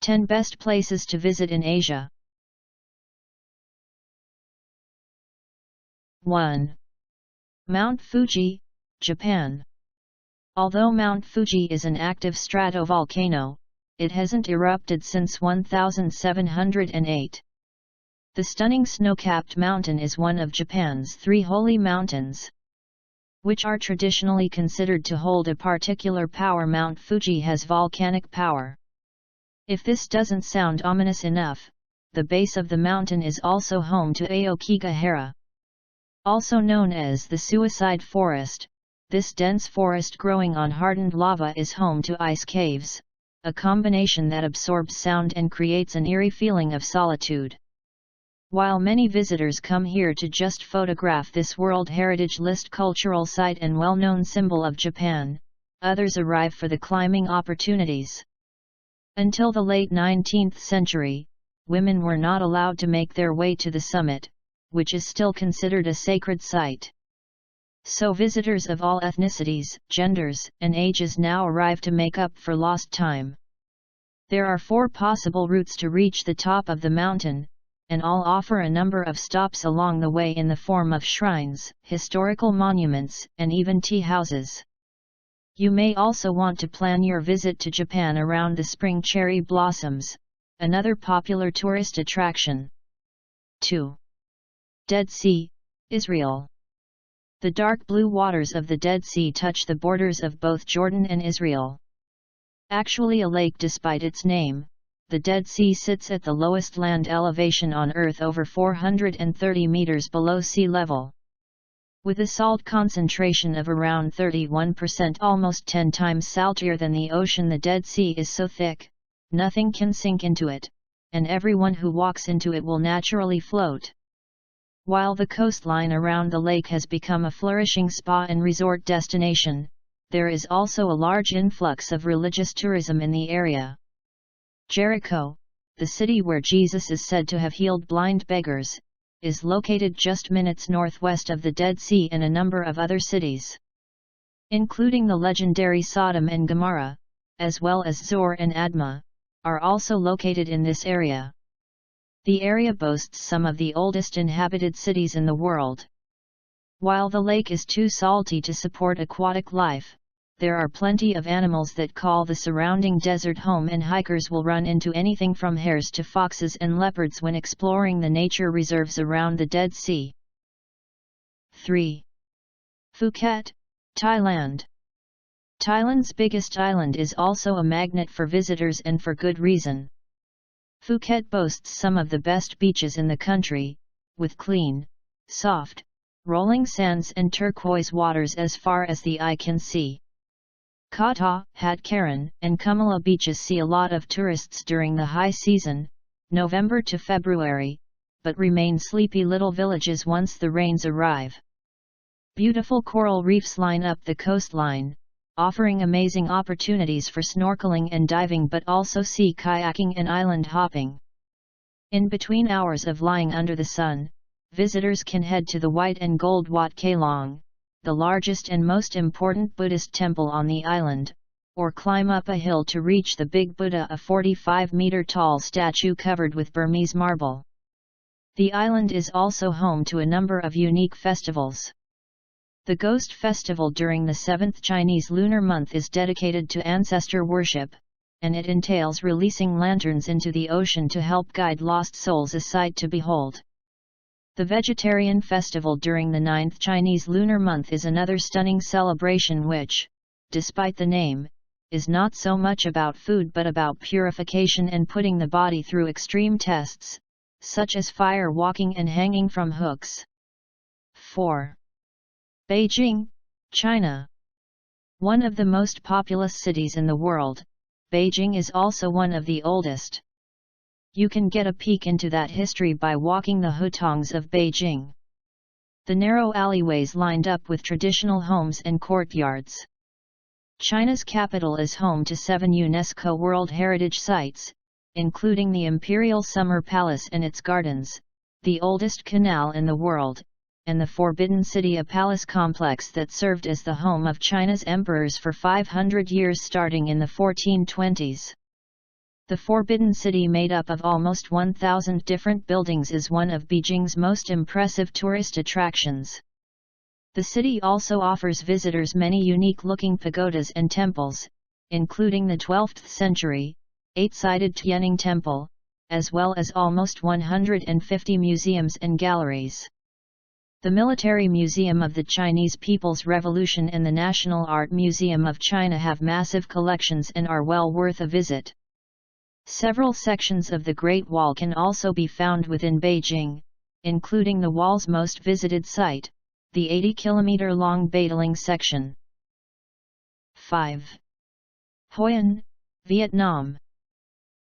10 Best Places to Visit in Asia. 1. Mount Fuji, Japan. Although Mount Fuji is an active stratovolcano, it hasn't erupted since 1708. The stunning snow-capped mountain is one of Japan's 3 holy mountains, which are traditionally considered to hold a particular power. Mount Fuji has volcanic power. If this doesn't sound ominous enough, the base of the mountain is also home to Aokigahara. Also known as the Suicide Forest, this dense forest growing on hardened lava is home to ice caves, a combination that absorbs sound and creates an eerie feeling of solitude. While many visitors come here to just photograph this World Heritage List cultural site and well-known symbol of Japan, others arrive for the climbing opportunities. Until the late 19th century, women were not allowed to make their way to the summit, which is still considered a sacred site. So visitors of all ethnicities, genders, and ages now arrive to make up for lost time. There are 4 possible routes to reach the top of the mountain, and all offer a number of stops along the way in the form of shrines, historical monuments, and even tea houses. You may also want to plan your visit to Japan around the spring cherry blossoms, another popular tourist attraction. 2. Dead Sea, Israel. The dark blue waters of the Dead Sea touch the borders of both Jordan and Israel. Actually a lake despite its name, the Dead Sea sits at the lowest land elevation on Earth, over 430 meters below sea level. With a salt concentration of around 31%, almost 10 times saltier than the ocean, the Dead Sea is so thick, nothing can sink into it, and everyone who walks into it will naturally float. While the coastline around the lake has become a flourishing spa and resort destination, there is also a large influx of religious tourism in the area. Jericho, the city where Jesus is said to have healed blind beggars, is located just minutes northwest of the Dead Sea, and a number of other cities, including the legendary Sodom and Gomorrah, as well as Zoar and Admah, are also located in this area. The area boasts some of the oldest inhabited cities in the world. While the lake is too salty to support aquatic life, there are plenty of animals that call the surrounding desert home, and hikers will run into anything from hares to foxes and leopards when exploring the nature reserves around the Dead Sea. 3. Phuket, Thailand. Thailand's biggest island is also a magnet for visitors, and for good reason. Phuket boasts some of the best beaches in the country, with clean, soft, rolling sands and turquoise waters as far as the eye can see. Koh Tao, Hat Karan, and Kumala beaches see a lot of tourists during the high season, November to February, but remain sleepy little villages once the rains arrive. Beautiful coral reefs line up the coastline, offering amazing opportunities for snorkeling and diving, but also sea kayaking and island hopping. In between hours of lying under the sun, visitors can head to the white and gold Wat Kelong, the largest and most important Buddhist temple on the island, or climb up a hill to reach the Big Buddha, a 45-meter-tall statue covered with Burmese marble. The island is also home to a number of unique festivals. The Ghost Festival during the 7th Chinese lunar month is dedicated to ancestor worship, and it entails releasing lanterns into the ocean to help guide lost souls, a sight to behold. The Vegetarian Festival during the 9th Chinese lunar month is another stunning celebration which, despite the name, is not so much about food but about purification and putting the body through extreme tests, such as fire walking and hanging from hooks. 4. Beijing, China. One of the most populous cities in the world, Beijing is also one of the oldest. You can get a peek into that history by walking the hutongs of Beijing. The narrow alleyways lined up with traditional homes and courtyards. China's capital is home to 7 UNESCO World Heritage Sites, including the Imperial Summer Palace and its gardens, the oldest canal in the world, and the Forbidden City, a palace complex that served as the home of China's emperors for 500 years starting in the 1420s. The Forbidden City, made up of almost 1,000 different buildings, is one of Beijing's most impressive tourist attractions. The city also offers visitors many unique-looking pagodas and temples, including the 12th century, 8-sided Tianning Temple, as well as almost 150 museums and galleries. The Military Museum of the Chinese People's Revolution and the National Art Museum of China have massive collections and are well worth a visit. Several sections of the Great Wall can also be found within Beijing, including the wall's most visited site, the 80-kilometer-long Badaling section. 5. Hoi An, Vietnam.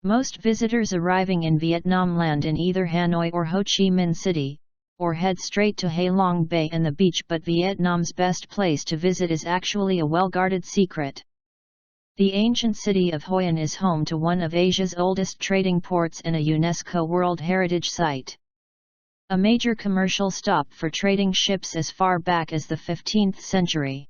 Most visitors arriving in Vietnam land in either Hanoi or Ho Chi Minh City, or head straight to Ha Long Bay and the beach, but Vietnam's best place to visit is actually a well-guarded secret. The ancient city of Hoi An is home to one of Asia's oldest trading ports and a UNESCO World Heritage Site. A major commercial stop for trading ships as far back as the 15th century.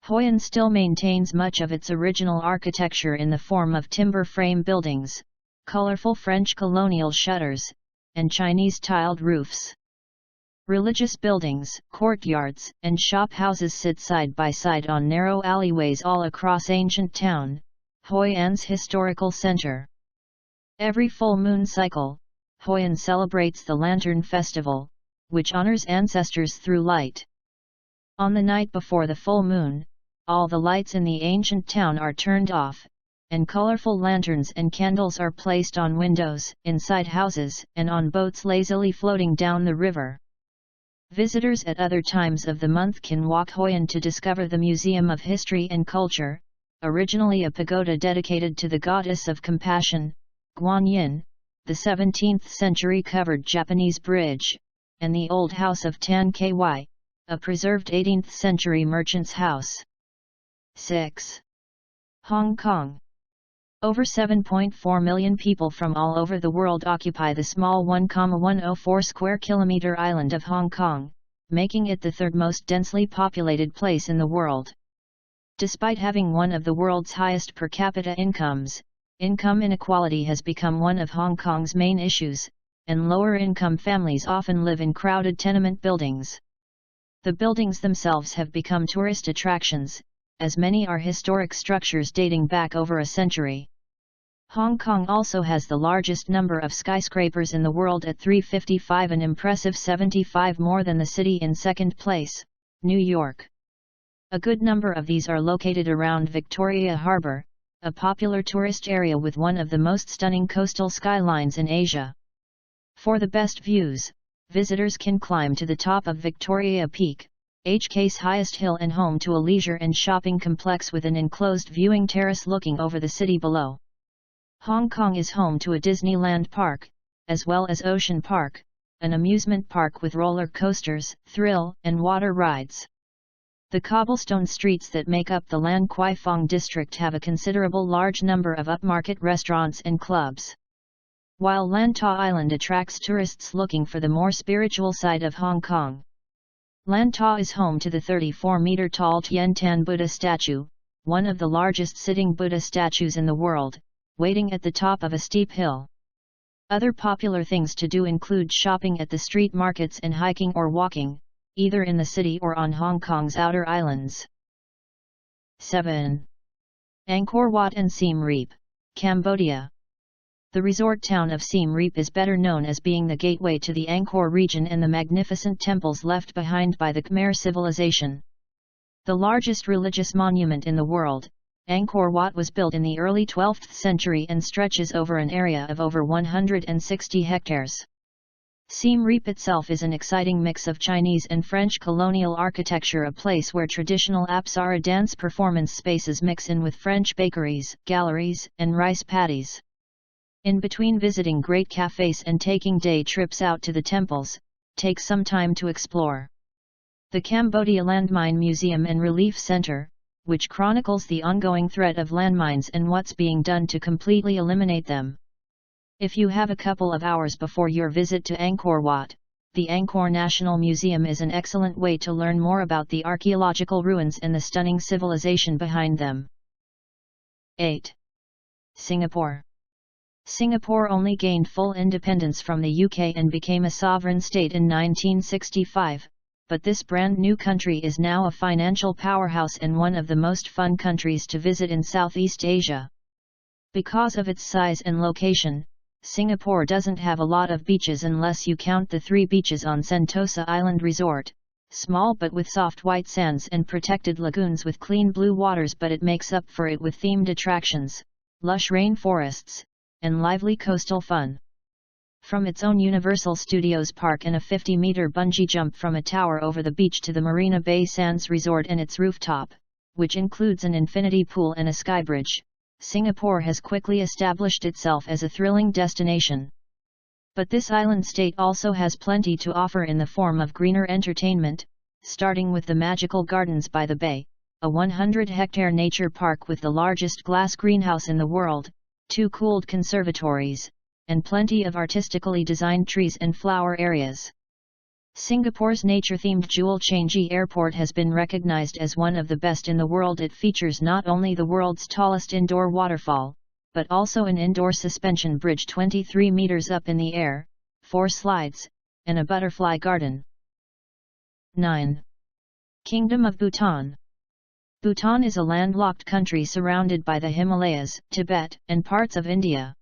Hoi An still maintains much of its original architecture in the form of timber frame buildings, colorful French colonial shutters, and Chinese tiled roofs. Religious buildings, courtyards, and shop houses sit side by side on narrow alleyways all across ancient town, Hoi An's historical center. Every full moon cycle, Hoi An celebrates the Lantern Festival, which honors ancestors through light. On the night before the full moon, all the lights in the ancient town are turned off, and colorful lanterns and candles are placed on windows, inside houses, and on boats lazily floating down the river. Visitors at other times of the month can walk Hoi An to discover the Museum of History and Culture, originally a pagoda dedicated to the goddess of compassion, Guanyin, the 17th century covered Japanese bridge, and the old house of Tan Ky, a preserved 18th century merchant's house. 6. Hong Kong. Over 7.4 million people from all over the world occupy the small 1,104 square kilometer island of Hong Kong, making it the third most densely populated place in the world. Despite having one of the world's highest per capita incomes, income inequality has become one of Hong Kong's main issues, and lower-income families often live in crowded tenement buildings. The buildings themselves have become tourist attractions, as many are historic structures dating back over a century. Hong Kong also has the largest number of skyscrapers in the world at 355, an impressive 75 more than the city in second place, New York. A good number of these are located around Victoria Harbour, a popular tourist area with one of the most stunning coastal skylines in Asia. For the best views, visitors can climb to the top of Victoria Peak, HK's highest hill and home to a leisure and shopping complex with an enclosed viewing terrace looking over the city below. Hong Kong is home to a Disneyland park, as well as Ocean Park, an amusement park with roller coasters, thrill and water rides. The cobblestone streets that make up the Lan Kwai Fong district have a considerable large number of upmarket restaurants and clubs. While Lantau Island attracts tourists looking for the more spiritual side of Hong Kong. Lantau is home to the 34-meter-tall Tien Tan Buddha statue, one of the largest sitting Buddha statues in the world, waiting at the top of a steep hill. Other popular things to do include shopping at the street markets and hiking or walking, either in the city or on Hong Kong's outer islands. 7. Angkor Wat and Siem Reap, Cambodia. The resort town of Siem Reap is better known as being the gateway to the Angkor region and the magnificent temples left behind by the Khmer civilization. The largest religious monument in the world, Angkor Wat was built in the early 12th century and stretches over an area of over 160 hectares. Siem Reap itself is an exciting mix of Chinese and French colonial architecture, a place where traditional Apsara dance performance spaces mix in with French bakeries, galleries, and rice paddies. In between visiting great cafes and taking day trips out to the temples, take some time to explore the Cambodia Landmine Museum and Relief Center, which chronicles the ongoing threat of landmines and what's being done to completely eliminate them. If you have a couple of hours before your visit to Angkor Wat, the Angkor National Museum is an excellent way to learn more about the archaeological ruins and the stunning civilization behind them. 8. Singapore. Singapore only gained full independence from the UK and became a sovereign state in 1965, but this brand new country is now a financial powerhouse and one of the most fun countries to visit in Southeast Asia. Because of its size and location, Singapore doesn't have a lot of beaches unless you count the 3 beaches on Sentosa Island Resort, small but with soft white sands and protected lagoons with clean blue waters, but it makes up for it with themed attractions, lush rainforests, and lively coastal fun. From its own Universal Studios Park and a 50-meter bungee jump from a tower over the beach to the Marina Bay Sands Resort and its rooftop, which includes an infinity pool and a skybridge, Singapore has quickly established itself as a thrilling destination. But this island state also has plenty to offer in the form of greener entertainment, starting with the Magical Gardens by the Bay, a 100-hectare nature park with the largest glass greenhouse in the world, 2 cooled conservatories, and plenty of artistically designed trees and flower areas. Singapore's nature-themed Jewel Changi Airport has been recognized as one of the best in the world. It features not only the world's tallest indoor waterfall, but also an indoor suspension bridge 23 meters up in the air, 4 slides, and a butterfly garden. 9. Kingdom of Bhutan. Bhutan is a landlocked country surrounded by the Himalayas, Tibet, and parts of India.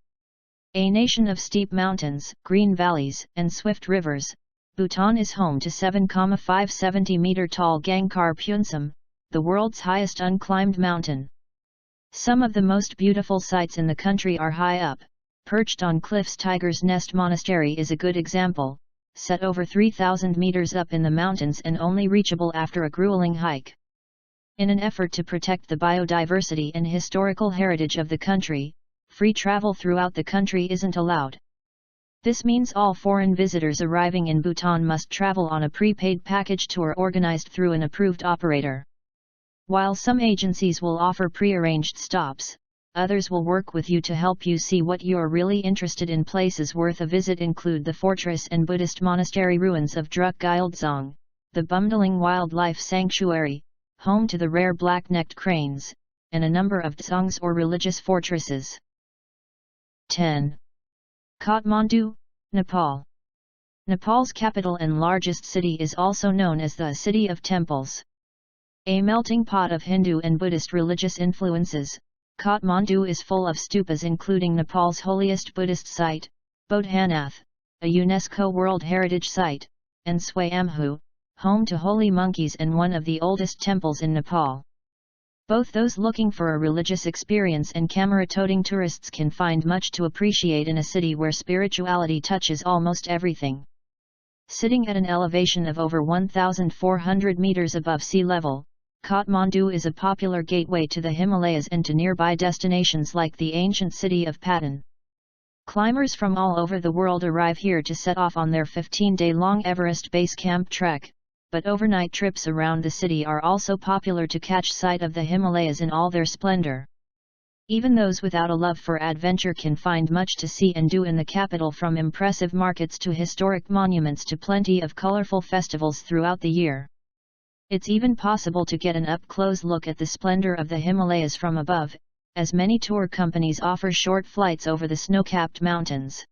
A nation of steep mountains, green valleys, and swift rivers, Bhutan is home to 7,570-meter-tall Gangkhar Puensum, the world's highest unclimbed mountain. Some of the most beautiful sights in the country are high up, perched on cliffs. Tiger's Nest Monastery is a good example, set over 3,000 meters up in the mountains and only reachable after a grueling hike. In an effort to protect the biodiversity and historical heritage of the country, free travel throughout the country isn't allowed. This means all foreign visitors arriving in Bhutan must travel on a prepaid package tour organized through an approved operator. While some agencies will offer pre-arranged stops, others will work with you to help you see what you're really interested in. Places worth a visit include the fortress and Buddhist monastery ruins of Druk Gyaltsang, the Bumdaling Wildlife Sanctuary, home to the rare black-necked cranes, and a number of dzongs or religious fortresses. 10. Kathmandu, Nepal. Nepal's capital and largest city is also known as the City of Temples. A melting pot of Hindu and Buddhist religious influences, Kathmandu is full of stupas including Nepal's holiest Buddhist site, Bodhanath, a UNESCO World Heritage Site, and Swayambhu, home to holy monkeys and one of the oldest temples in Nepal. Both those looking for a religious experience and camera-toting tourists can find much to appreciate in a city where spirituality touches almost everything. Sitting at an elevation of over 1,400 meters above sea level, Kathmandu is a popular gateway to the Himalayas and to nearby destinations like the ancient city of Patan. Climbers from all over the world arrive here to set off on their 15-day-long Everest Base Camp trek, but overnight trips around the city are also popular to catch sight of the Himalayas in all their splendor. Even those without a love for adventure can find much to see and do in the capital, from impressive markets to historic monuments to plenty of colorful festivals throughout the year. It's even possible to get an up-close look at the splendor of the Himalayas from above, as many tour companies offer short flights over the snow-capped mountains.